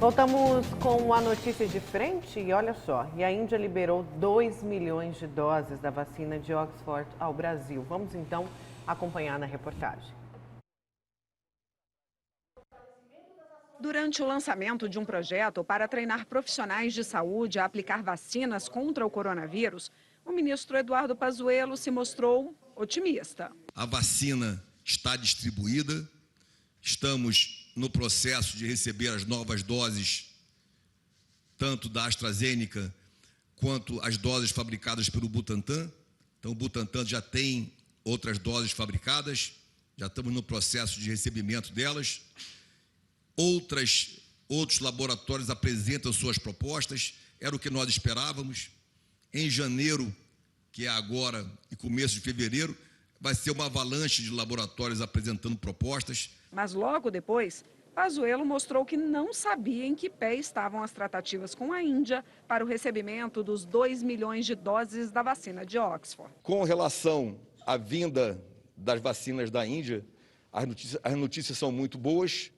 Voltamos com a notícia de frente e olha só, a Índia liberou 2 milhões de doses da vacina de Oxford ao Brasil. Vamos então acompanhar na reportagem. Durante o lançamento de um projeto para treinar profissionais de saúde a aplicar vacinas contra o coronavírus, o ministro Eduardo Pazuello se mostrou otimista. A vacina está distribuída, estamos no processo de receber as novas doses, tanto da AstraZeneca quanto as doses fabricadas pelo Butantan. Então, o Butantan já tem outras doses fabricadas, já estamos no processo de recebimento delas. Outros laboratórios apresentam suas propostas, era o que nós esperávamos. Em janeiro, que é agora, e começo de fevereiro, vai ser uma avalanche de laboratórios apresentando propostas. Mas logo depois, Pazuello mostrou que não sabia em que pé estavam as tratativas com a Índia para o recebimento dos 2 milhões de doses da vacina de Oxford. Com relação à vinda das vacinas da Índia, as notícias são muito boas,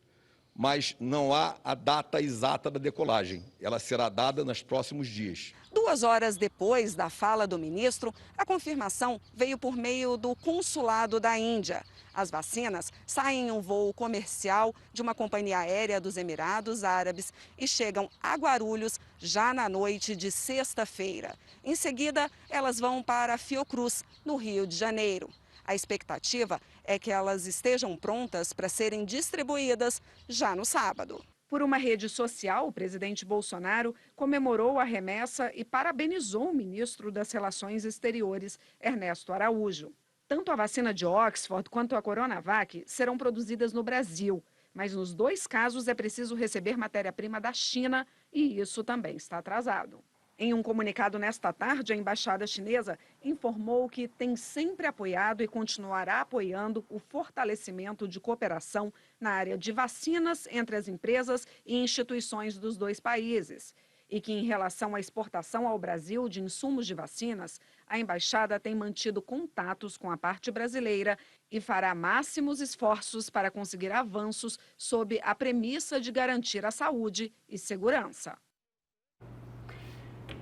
mas não há a data exata da decolagem. Ela será dada nos próximos dias. 2 horas depois da fala do ministro, a confirmação veio por meio do consulado da Índia. As vacinas saem em um voo comercial de uma companhia aérea dos Emirados Árabes e chegam a Guarulhos já na noite de sexta-feira. Em seguida, elas vão para Fiocruz, no Rio de Janeiro. A expectativa é que elas estejam prontas para serem distribuídas já no sábado. Por uma rede social, o presidente Bolsonaro comemorou a remessa e parabenizou o ministro das Relações Exteriores, Ernesto Araújo. Tanto a vacina de Oxford quanto a Coronavac serão produzidas no Brasil, mas nos 2 casos é preciso receber matéria-prima da China e isso também está atrasado. Em um comunicado nesta tarde, a embaixada chinesa informou que tem sempre apoiado e continuará apoiando o fortalecimento de cooperação na área de vacinas entre as empresas e instituições dos 2 países. E que, em relação à exportação ao Brasil de insumos de vacinas, a embaixada tem mantido contatos com a parte brasileira e fará máximos esforços para conseguir avanços sob a premissa de garantir a saúde e segurança.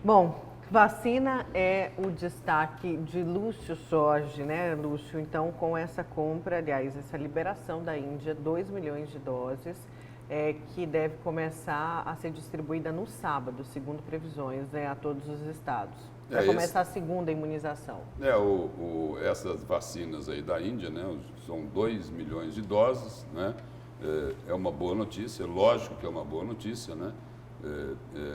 Bom, vacina é o destaque de Lúcio Sorge, né, Lúcio? Então, com essa compra, aliás, essa liberação da Índia, 2 milhões de doses, que deve começar a ser distribuída no sábado, segundo previsões, né, a todos os estados. Vai começar a segunda imunização. Essas vacinas aí da Índia, né, são 2 milhões de doses, né? É uma boa notícia, lógico que é uma boa notícia, né?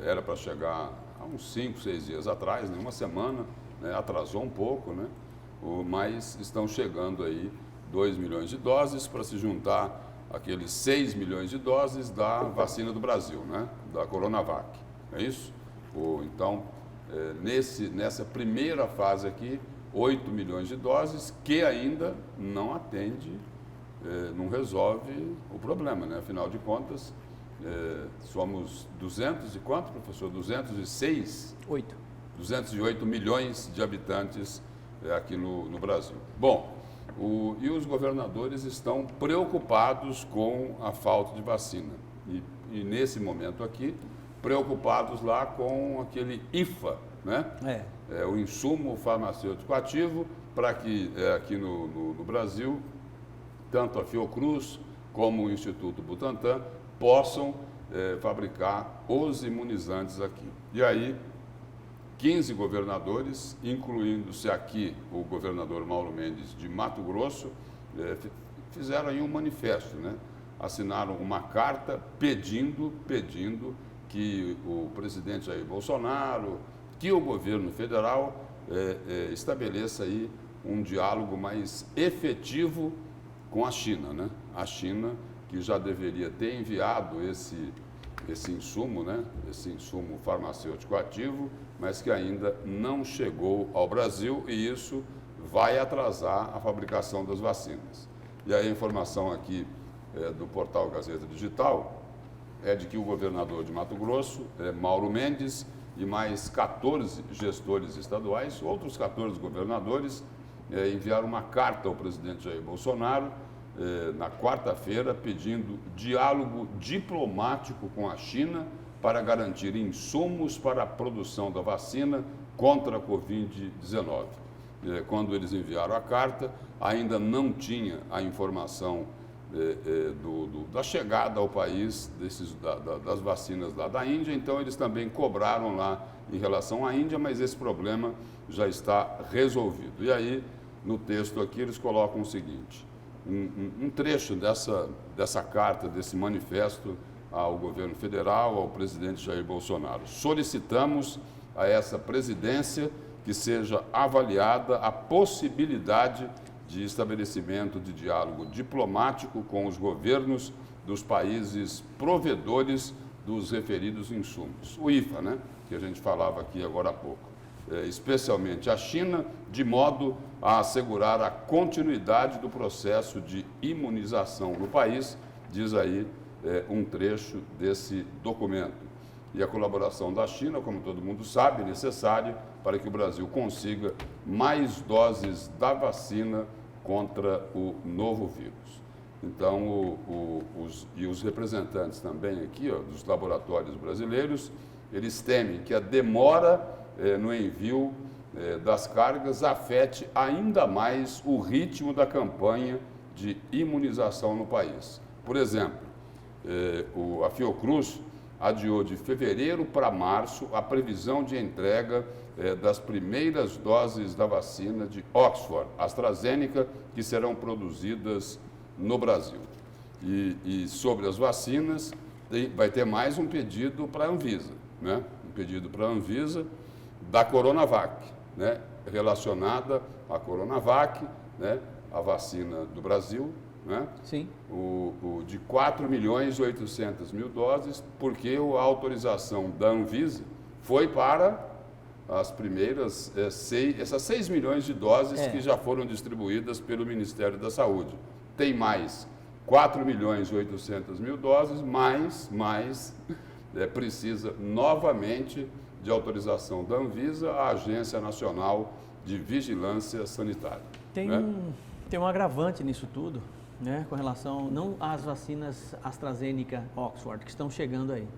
Era para chegar há uns 5, 6 dias atrás, né, uma semana, né, atrasou um pouco, né? Mas estão chegando aí 2 milhões de doses para se juntar aqueles 6 milhões de doses da vacina do Brasil, né? Da Coronavac, é isso? Então, nessa primeira fase aqui, 8 milhões de doses que ainda não atende, não resolve o problema, né? Afinal de contas, somos 200 e quanto, professor? 206? 208 milhões de habitantes aqui no Brasil. Bom, e os governadores estão preocupados com a falta de vacina. E nesse momento aqui, preocupados lá com aquele IFA, né? O insumo farmacêutico ativo, para que aqui no Brasil, tanto a Fiocruz como o Instituto Butantan possam fabricar os imunizantes aqui. E aí, 15 governadores, incluindo-se aqui o governador Mauro Mendes de Mato Grosso, fizeram aí um manifesto, né? Assinaram uma carta pedindo que o presidente Jair Bolsonaro, que o governo federal estabeleça aí um diálogo mais efetivo com a China, né? A China que já deveria ter enviado esse insumo, né? Esse insumo farmacêutico ativo, mas que ainda não chegou ao Brasil e isso vai atrasar a fabricação das vacinas. E aí a informação aqui do portal Gazeta Digital é de que o governador de Mato Grosso, Mauro Mendes, e mais 14 gestores estaduais, outros 14 governadores, enviaram uma carta ao presidente Jair Bolsonaro na quarta-feira, pedindo diálogo diplomático com a China para garantir insumos para a produção da vacina contra a Covid-19. Quando eles enviaram a carta, ainda não tinha a informação da chegada ao país das vacinas lá da Índia, então eles também cobraram lá em relação à Índia, mas esse problema já está resolvido. E aí, no texto aqui, eles colocam o seguinte, um trecho dessa carta, desse manifesto ao governo federal, ao presidente Jair Bolsonaro. Solicitamos a essa presidência que seja avaliada a possibilidade de estabelecimento de diálogo diplomático com os governos dos países provedores dos referidos insumos. O IFA, né, que a gente falava aqui agora há pouco. Especialmente a China, de modo a assegurar a continuidade do processo de imunização no país, diz aí um trecho desse documento. E a colaboração da China, como todo mundo sabe, é necessária para que o Brasil consiga mais doses da vacina contra o novo vírus. Então, os representantes também aqui, dos laboratórios brasileiros, eles temem que a demora no envio das cargas afete ainda mais o ritmo da campanha de imunização no país. Por exemplo, a Fiocruz adiou de fevereiro para março a previsão de entrega das primeiras doses da vacina de Oxford, AstraZeneca, que serão produzidas no Brasil. E sobre as vacinas, vai ter mais um pedido para a Anvisa, né? Um pedido para a Anvisa da Coronavac, né? Relacionada à Coronavac, né? A vacina do Brasil, né? Sim. De 4.800.000 doses, porque a autorização da Anvisa foi para as primeiras essas 6 milhões de doses que já foram distribuídas pelo Ministério da Saúde. Tem mais 4.800.000 doses, mas precisa novamente de autorização da Anvisa, a Agência Nacional de Vigilância Sanitária. Tem um agravante nisso tudo, né, com relação não às vacinas AstraZeneca, Oxford, que estão chegando aí.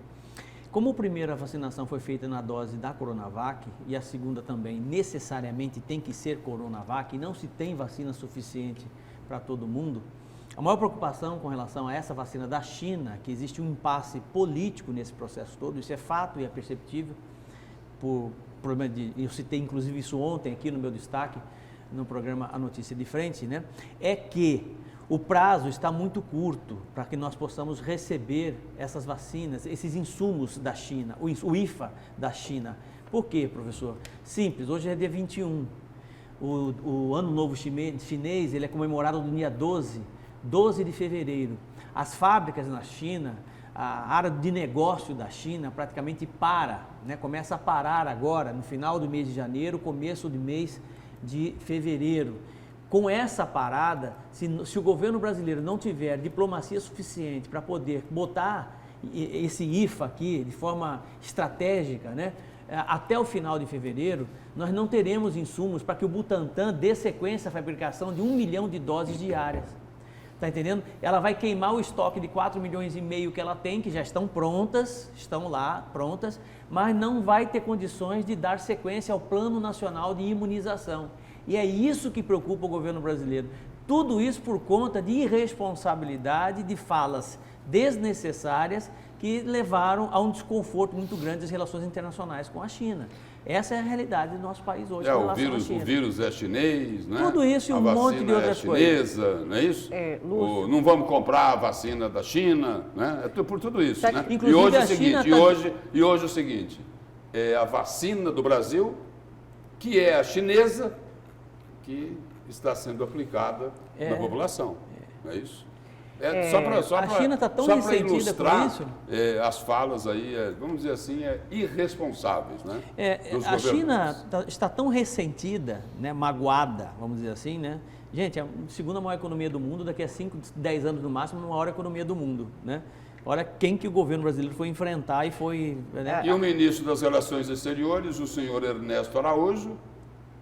Como a primeira vacinação foi feita na dose da Coronavac e a segunda também necessariamente tem que ser Coronavac e não se tem vacina suficiente para todo mundo, a maior preocupação com relação a essa vacina da China, que existe um impasse político nesse processo todo, isso é fato e é perceptível, por problema eu citei inclusive isso ontem aqui no meu destaque, no programa A Notícia de Frente, né, é que o prazo está muito curto para que nós possamos receber essas vacinas, esses insumos da China, o IFA da China. Por quê, professor? Simples, hoje é dia 21. O Ano Novo Chinês ele é comemorado no dia 12 de fevereiro. As fábricas na China, a área de negócio da China praticamente para, né? Começa a parar agora, no final do mês de janeiro, começo do mês de fevereiro. Com essa parada, se o governo brasileiro não tiver diplomacia suficiente para poder botar esse IFA aqui de forma estratégica, né, até o final de fevereiro, nós não teremos insumos para que o Butantan dê sequência à fabricação de 1 milhão de doses diárias. Está entendendo? Ela vai queimar o estoque de 4,5 milhões que ela tem, que já estão prontas, estão lá prontas, mas não vai ter condições de dar sequência ao Plano Nacional de Imunização. E é isso que preocupa o governo brasileiro. Tudo isso por conta de irresponsabilidade, de falas desnecessárias que levaram a um desconforto muito grande das relações internacionais com a China. Essa é a realidade do nosso país hoje. O vírus é chinês, né? Tudo isso e um monte de outras coisas. A vacina é chinesa, não é isso? Não vamos comprar a vacina da China, né? É por tudo isso, né? Inclusive, e hoje é o seguinte, e hoje é o seguinte, a vacina do Brasil, que é a chinesa, que está sendo aplicada na população, não é isso? A China está tão ressentida com isso. As falas aí, vamos dizer assim, irresponsáveis, né? A China está tão ressentida, né, magoada, vamos dizer assim, né? Gente, é a segunda maior economia do mundo, daqui a 5, 10 anos no máximo, a maior economia do mundo, né? Olha quem que o governo brasileiro foi enfrentar e foi... Né? E o ministro das Relações Exteriores, o senhor Ernesto Araújo,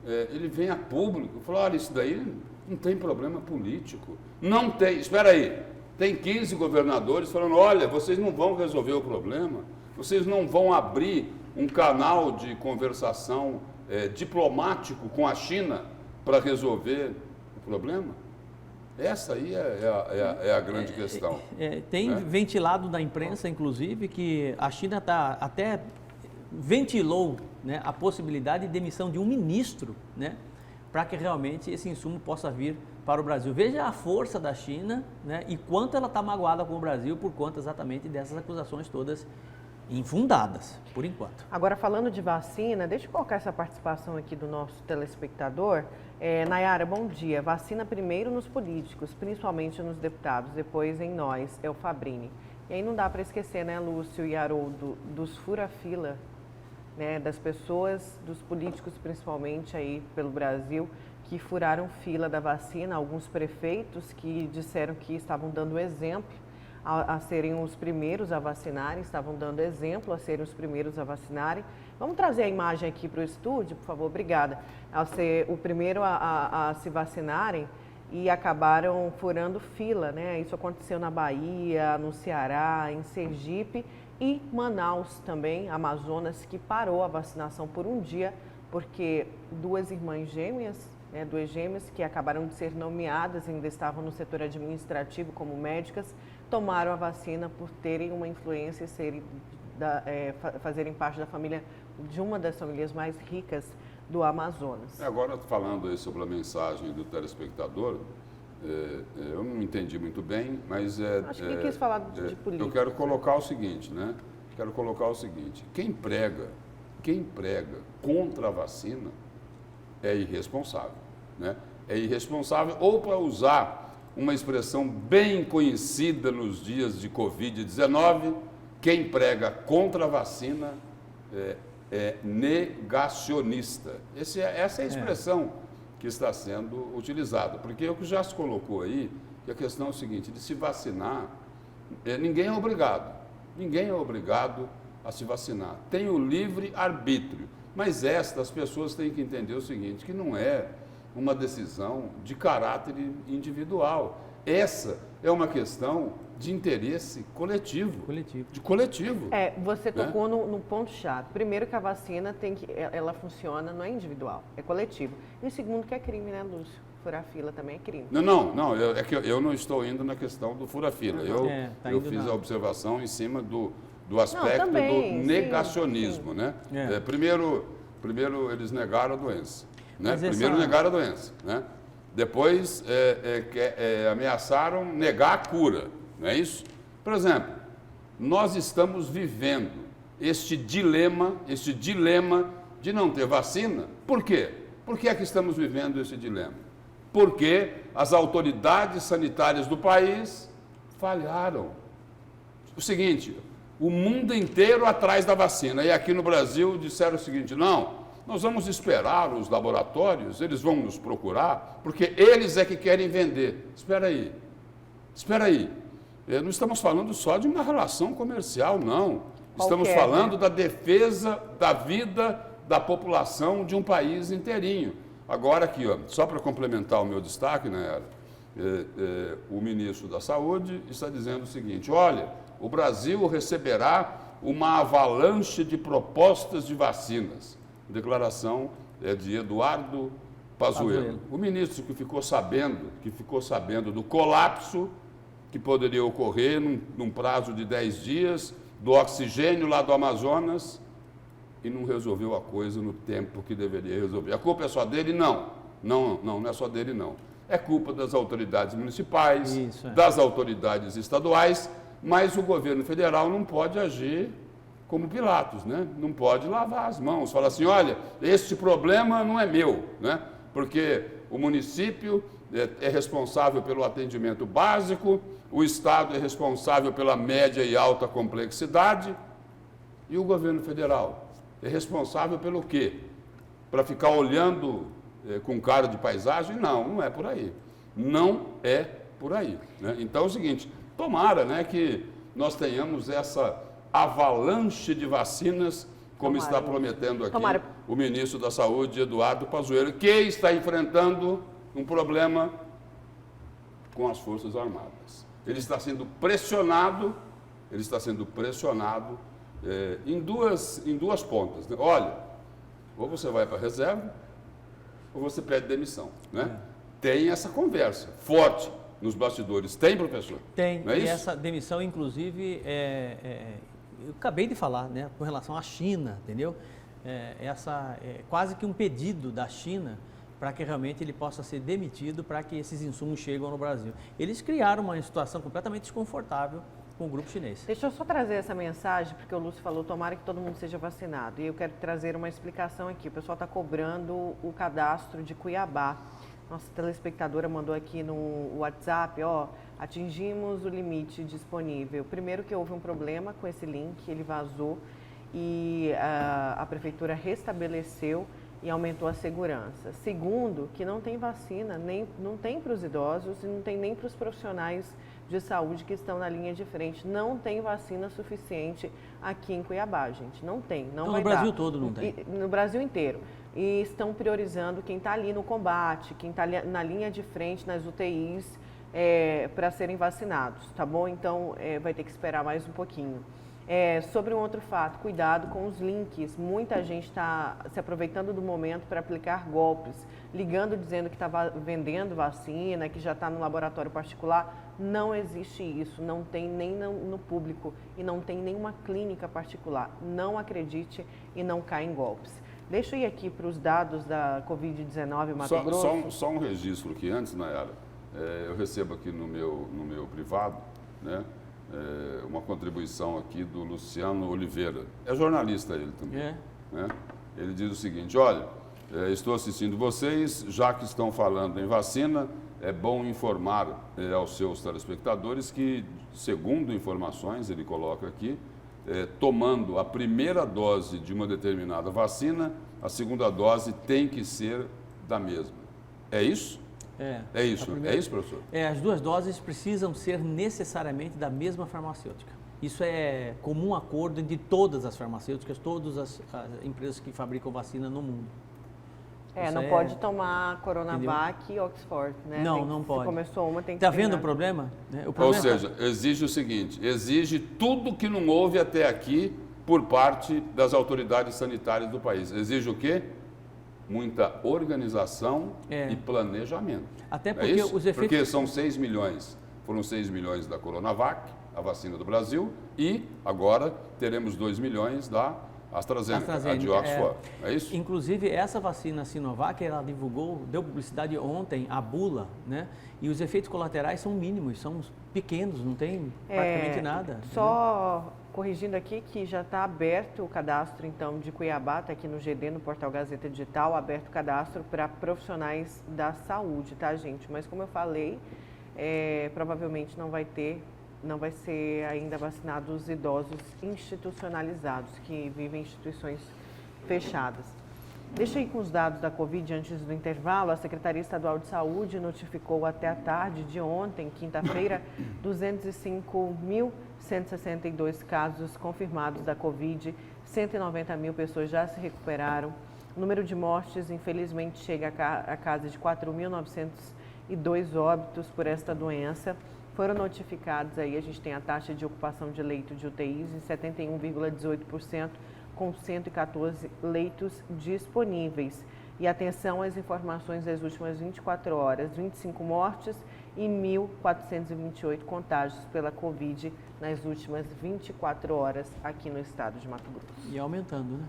ele vem a público e fala, olha, isso daí não tem problema político. Não tem, espera aí, tem 15 governadores falando, olha, vocês não vão resolver o problema, vocês não vão abrir um canal de conversação diplomático com a China para resolver o problema? Essa aí é a grande questão. Tem ventilado da imprensa, inclusive, que a China até ventilou, né, a possibilidade de demissão de um ministro, né, para que realmente esse insumo possa vir para o Brasil. Veja a força da China, né, e quanto ela está magoada com o Brasil por conta exatamente dessas acusações todas infundadas, por enquanto. Agora, falando de vacina, deixa eu colocar essa participação aqui do nosso telespectador. Nayara, bom dia. Vacina primeiro nos políticos, principalmente nos deputados, depois em nós, é o Fabrini. E aí não dá para esquecer, né, Lúcio e Haroldo, dos fura-fila, né, das pessoas, dos políticos principalmente aí pelo Brasil, que furaram fila da vacina, alguns prefeitos que disseram que estavam dando exemplo a serem os primeiros a vacinarem, estavam dando exemplo a serem os primeiros a vacinarem. Vamos trazer a imagem aqui para o estúdio, por favor, obrigada. Ao ser o primeiro a se vacinarem e acabaram furando fila, né? Isso aconteceu na Bahia, no Ceará, em Sergipe e Manaus também, Amazonas, que parou a vacinação por um dia, porque duas irmãs gêmeas, né, duas gêmeas que acabaram de ser nomeadas, ainda estavam no setor administrativo como médicas, tomaram a vacina por terem uma influência e fazerem parte da família, de uma das famílias mais ricas do Amazonas. Agora, falando aí sobre a mensagem do telespectador, eu não entendi muito bem, mas acho que ele quis falar de política. Eu quero colocar o seguinte, né? Quem prega contra a vacina é irresponsável, né? É irresponsável, ou para usar uma expressão bem conhecida nos dias de Covid-19, quem prega contra a vacina é negacionista. Essa é a expressão que está sendo utilizada, porque o que já se colocou aí, que a questão é o seguinte, de se vacinar, ninguém é obrigado a se vacinar, tem o livre arbítrio, mas as pessoas têm que entender o seguinte, que não é uma decisão de caráter individual. Essa é uma questão de interesse coletivo. Você tocou no ponto-chave. Primeiro que a vacina ela funciona, não é individual, é coletivo. E segundo que é crime, né, Lúcio? Furar fila também é crime. Não, é que eu não estou indo na questão do furar-fila. Eu fiz a observação em cima do aspecto do negacionismo, né? Primeiro eles negaram a doença. Né? Primeiro negaram a doença, né? Depois ameaçaram negar a cura, não é isso? Por exemplo, nós estamos vivendo este dilema de não ter vacina. Por quê? Por que é que estamos vivendo esse dilema? Porque as autoridades sanitárias do país falharam. O seguinte, o mundo inteiro atrás da vacina, e aqui no Brasil disseram o seguinte, não, nós vamos esperar os laboratórios, eles vão nos procurar, porque eles é que querem vender. Espera aí. Não estamos falando só de uma relação comercial, não. Estamos falando da defesa da vida da população de um país inteirinho. Agora aqui, só para complementar o meu destaque, né, o ministro da Saúde está dizendo o seguinte, olha, o Brasil receberá uma avalanche de propostas de vacinas. Declaração de Eduardo Pazuello. O ministro que ficou sabendo do colapso que poderia ocorrer num prazo de 10 dias, do oxigênio lá do Amazonas, e não resolveu a coisa no tempo que deveria resolver. A culpa é só dele? Não é só dele, não. É culpa das autoridades municipais, das autoridades estaduais, mas o governo federal não pode agir como Pilatos, né? Não pode lavar as mãos, falar assim, olha, este problema não é meu, né? Porque o município é responsável pelo atendimento básico, o Estado é responsável pela média e alta complexidade, e o governo federal é responsável pelo quê? Para ficar olhando com cara de paisagem? Não é por aí. Não é por aí. Né? Então é o seguinte, tomara, né, que nós tenhamos essa avalanche de vacinas, como está prometendo aqui o ministro da Saúde, Eduardo Pazuello, que está enfrentando um problema com as Forças Armadas. Ele está sendo pressionado, em duas pontas, né? Olha, ou você vai para a reserva, ou você pede demissão, né? Tem essa conversa forte nos bastidores. Tem, professor? Tem, não é e isso? essa demissão, inclusive, eu acabei de falar, né, com relação à China, entendeu? Quase que um pedido da China para que realmente ele possa ser demitido para que esses insumos cheguem no Brasil. Eles criaram uma situação completamente desconfortável com o grupo chinês. Deixa eu só trazer essa mensagem, porque o Lúcio falou, tomara que todo mundo seja vacinado. E eu quero trazer uma explicação aqui. O pessoal está cobrando o cadastro de Cuiabá. Nossa telespectadora mandou aqui no WhatsApp, atingimos o limite disponível. Primeiro que houve um problema com esse link, ele vazou e a prefeitura restabeleceu e aumentou a segurança. Segundo, que não tem vacina, não tem para os idosos e não tem nem para os profissionais de saúde que estão na linha de frente. Não tem vacina suficiente aqui em Cuiabá, gente. Não tem, não então, vai no Brasil dar. todo não tem. No Brasil inteiro. E estão priorizando quem está ali no combate, quem está na linha de frente, nas UTIs, para serem vacinados, tá bom? Então, vai ter que esperar mais um pouquinho. Sobre um outro fato, cuidado com os links. Muita gente está se aproveitando do momento para aplicar golpes, ligando dizendo que está vendendo vacina, que já está no laboratório particular. Não existe isso, não tem nem no público e não tem nenhuma clínica particular. Não acredite e não caia em golpes. Deixa eu ir aqui para os dados da Covid-19 Mato Grosso. Só um registro aqui antes, Nayara. Eu recebo aqui no meu privado, né? Uma contribuição aqui do Luciano Oliveira. É jornalista ele também. Né? Ele diz o seguinte, olha, estou assistindo vocês, já que estão falando em vacina, é bom informar aos seus telespectadores que, segundo informações, ele coloca aqui, tomando a primeira dose de uma determinada vacina, a segunda dose tem que ser da mesma. É isso? É isso, professor? As duas doses precisam ser necessariamente da mesma farmacêutica. Isso é comum acordo entre todas as farmacêuticas, todas as empresas que fabricam vacina no mundo. Não pode tomar Coronavac e Oxford, né? Não pode. Se começou uma, tem que Está vendo o problema? Ou seja, exige o seguinte, exige tudo que não houve até aqui por parte das autoridades sanitárias do país. Exige o quê? Muita organização e planejamento. Até porque os efeitos... Porque são 6 milhões. Foram 6 milhões da Coronavac, a vacina do Brasil, e agora teremos 2 milhões da AstraZeneca, a de Oxford. É isso? Inclusive, essa vacina Sinovac, ela deu publicidade ontem, a bula, né? E os efeitos colaterais são mínimos, são pequenos, não tem praticamente nada. Só corrigindo aqui que já está aberto o cadastro, então, de Cuiabá, está aqui no GD, no Portal Gazeta Digital, aberto o cadastro para profissionais da saúde, tá, gente? Mas como eu falei, provavelmente não vai ser ainda vacinados os idosos institucionalizados, que vivem em instituições fechadas. Deixa eu ir com os dados da Covid antes do intervalo. A Secretaria Estadual de Saúde notificou até a tarde de ontem, quinta-feira, 205.162 casos confirmados da Covid, 190 mil pessoas já se recuperaram. O número de mortes, infelizmente, chega a casa de 4.902 óbitos por esta doença. Foram notificados aí, a gente tem a taxa de ocupação de leito de UTIs em 71,18%, com 114 leitos disponíveis. E atenção às informações das últimas 24 horas, 25 mortes e 1.428 contágios pela Covid nas últimas 24 horas aqui no estado de Mato Grosso. E aumentando, né?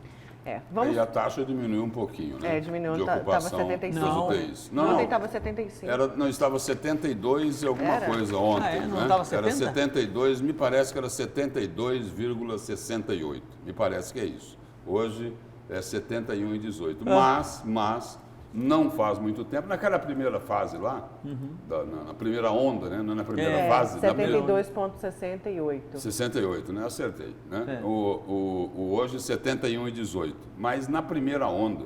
E a taxa diminuiu um pouquinho, né? Diminuiu, de ocupação estava 75. dos UTIs. Ontem estava 75. Não, estava 72 e alguma coisa ontem. Não estava 70? Era 72, me parece que era 72,68. Me parece que é isso. Hoje é 71,18. Mas não faz muito tempo, naquela primeira fase lá, na primeira onda, né? Não na primeira fase. 72,68. 68, né? Acertei. Né? Hoje 71,18. Mas na primeira onda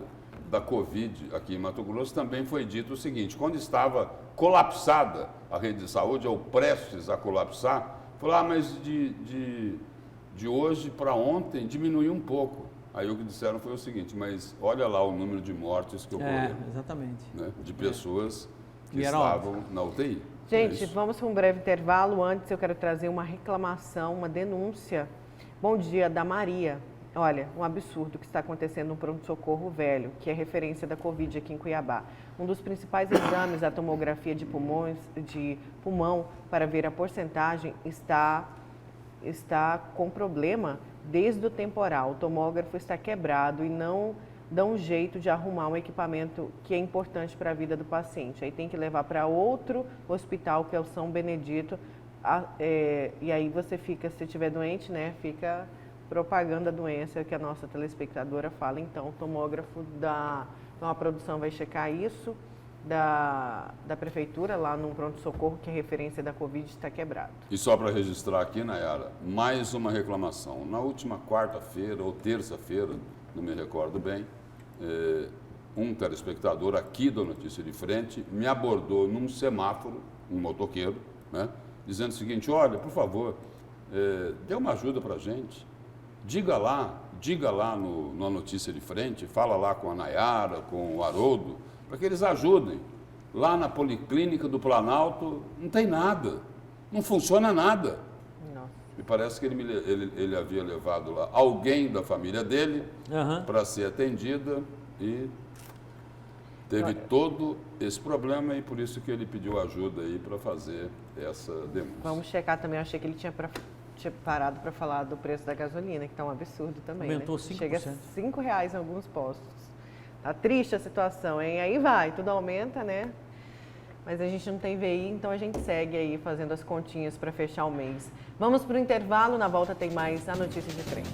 da Covid aqui em Mato Grosso também foi dito o seguinte, quando estava colapsada a rede de saúde, ou prestes a colapsar, falou, mas de hoje para ontem diminuiu um pouco. Aí o que disseram foi o seguinte, mas olha lá o número de mortes que ocorreram, Exatamente. né? De pessoas que E era estavam na UTI. Gente, É isso? vamos para um breve intervalo. Antes eu quero trazer uma reclamação, uma denúncia. Bom dia, da Maria. Olha, um absurdo que está acontecendo no pronto-socorro velho, que é referência da Covid aqui em Cuiabá. Um dos principais exames, a tomografia de pulmão, para ver a porcentagem, está com problema desde o temporal. O tomógrafo está quebrado e não dá um jeito de arrumar um equipamento que é importante para a vida do paciente. Aí tem que levar para outro hospital, que é o São Benedito, e aí você fica, se estiver doente, né, fica propagando a doença que a nossa telespectadora fala. Então, o tomógrafo então a produção vai checar isso da prefeitura, lá no pronto-socorro, que é referência da Covid, está quebrado. E só para registrar aqui, Nayara, mais uma reclamação. Na última quarta-feira ou terça-feira, não me recordo bem, um telespectador aqui do Notícia de Frente me abordou num semáforo, um motoqueiro, né, dizendo o seguinte, olha, por favor, dê uma ajuda para a gente. Diga lá na Notícia de Frente, fala lá com a Nayara, com o Haroldo, para que eles ajudem. Lá na Policlínica do Planalto não tem nada, não funciona nada. Nossa. Me parece que ele havia levado lá alguém da família dele para ser atendida e teve todo esse problema e por isso que ele pediu ajuda aí para fazer essa denúncia. Vamos checar também, eu achei que ele tinha parado para falar do preço da gasolina, que está um absurdo também. Aumentou né? 5%. Chega a R$5 em alguns postos. Tá triste a situação, hein? Aí vai, tudo aumenta, né? Mas a gente não tem VI, então a gente segue aí fazendo as continhas para fechar o mês. Vamos para o intervalo, na volta tem mais a Notícia de Frente.